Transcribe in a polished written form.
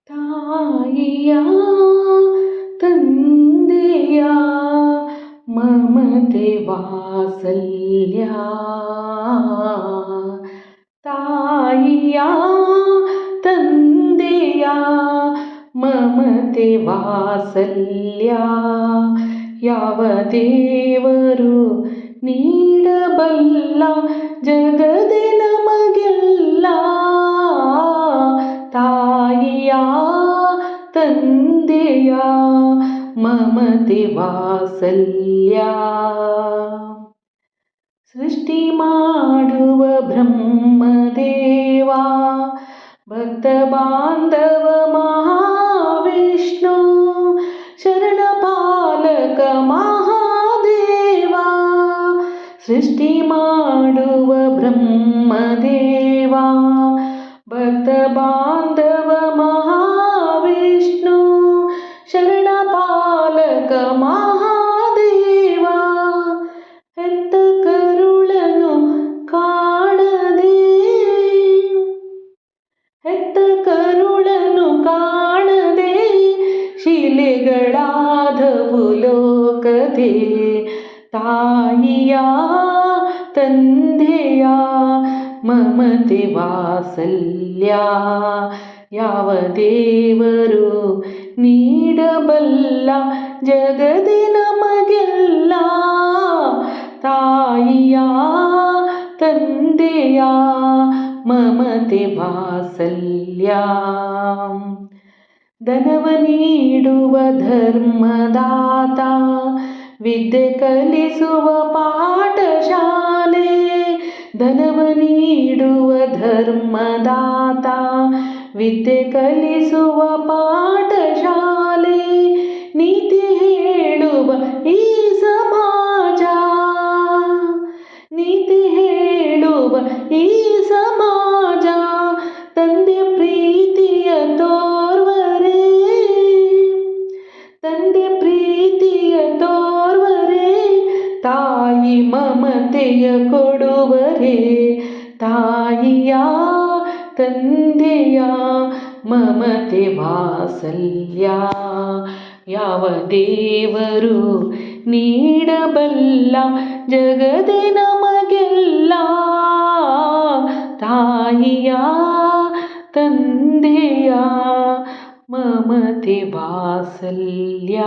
ತಾಯಿಯ ತಂದೆಯ ಮಮತೆ ವಾತ್ಸಲ್ಯ. ತಾಯಿಯ ತಂದೆಯ ಮಮತೆ ವಾತ್ಸಲ್ಯ ಯಾವ ದೇವರು ನೀಡಬಲ್ಲ ಜಗದೇ ನಮಗೆಲ್ಲ. ತಾಯಿಯ ತಂದೆಯ ಮಮತೆ ವಾತ್ಸಲ್ಯ. ಸೃಷ್ಟಿ ಮಾಡುವ ಬ್ರಹ್ಮದೇವ ಭಕ್ತ ಬಾಂಧವ ಮಹಾವಿಷ್ಣು ಶರಣ ಪಾಲಕ ಮಹಾದೇವ. ಸೃಷ್ಟಿ ಮಾಡುವ ಬ್ರಹ್ಮದೇವ ಭಕ್ತ ಬಾಂಧವ ಮಹಾವಿಷ್ಣು ಶರಣ ಪಾಲಕ ಮಹಾದೇವ. ಹೆತ್ತ ಕರುಳನು ಕಾಣದೆ ಹೆತ್ತ ಕರುಳನು ಕಾಣದೆ ಶಿಲೆಗಳಾದವು ಲೋಕದೆ. ತಾಯಿಯ ತಂದೆಯ ಮಮತೆ ವಾತ್ಸಲ್ಯ ಯಾವ ದೇವರು ನೀಡಬಲ್ಲ ಜಗದೇ ನಮಗೆಲ್ಲ. ತಾಯಿಯ ತಂದೆಯ ಮಮತೆ ವಾತ್ಸಲ್ಯ. ಧನವ ನೀಡುವ ಧರ್ಮದಾತ ವಿದ್ಯೆ ಕಲಿಸುವ ಪಾಠಶಾಲೆ. ಧನವ ನೀಡುವ ಧರ್ಮದಾತ ವಿದ್ಯೆ ಕಲಿಸುವ ಪಾಠಶಾಲೆ. ನೀತಿ ಹೇಳುವ ಈ ಸಮಾಜ ನೀತಿ ಹೇಳುವ ಈ ಸಮಾಜ. ತಂದೆ ಪ್ರೀತಿಯ ತೋರ್ವರೆ ತಂದೆ ಪ್ರೀತಿಯ ತೋರ್ವರೆ ತಾಯಿ ಮಮತೆಯ ಕೊಡುವರೆ. ತಾಯಿಯ ತಂದೆಯ ಮಮತೆ ವಾತ್ಸಲ್ಯ ಯಾವ ದೇವರು ನೀಡಬಲ್ಲ ಜಗದೇ ನಮಗೆಲ್ಲ. ತಾಯಿಯ ತಂದೆಯ ಮಮತೆ ವಾತ್ಸಲ್ಯ.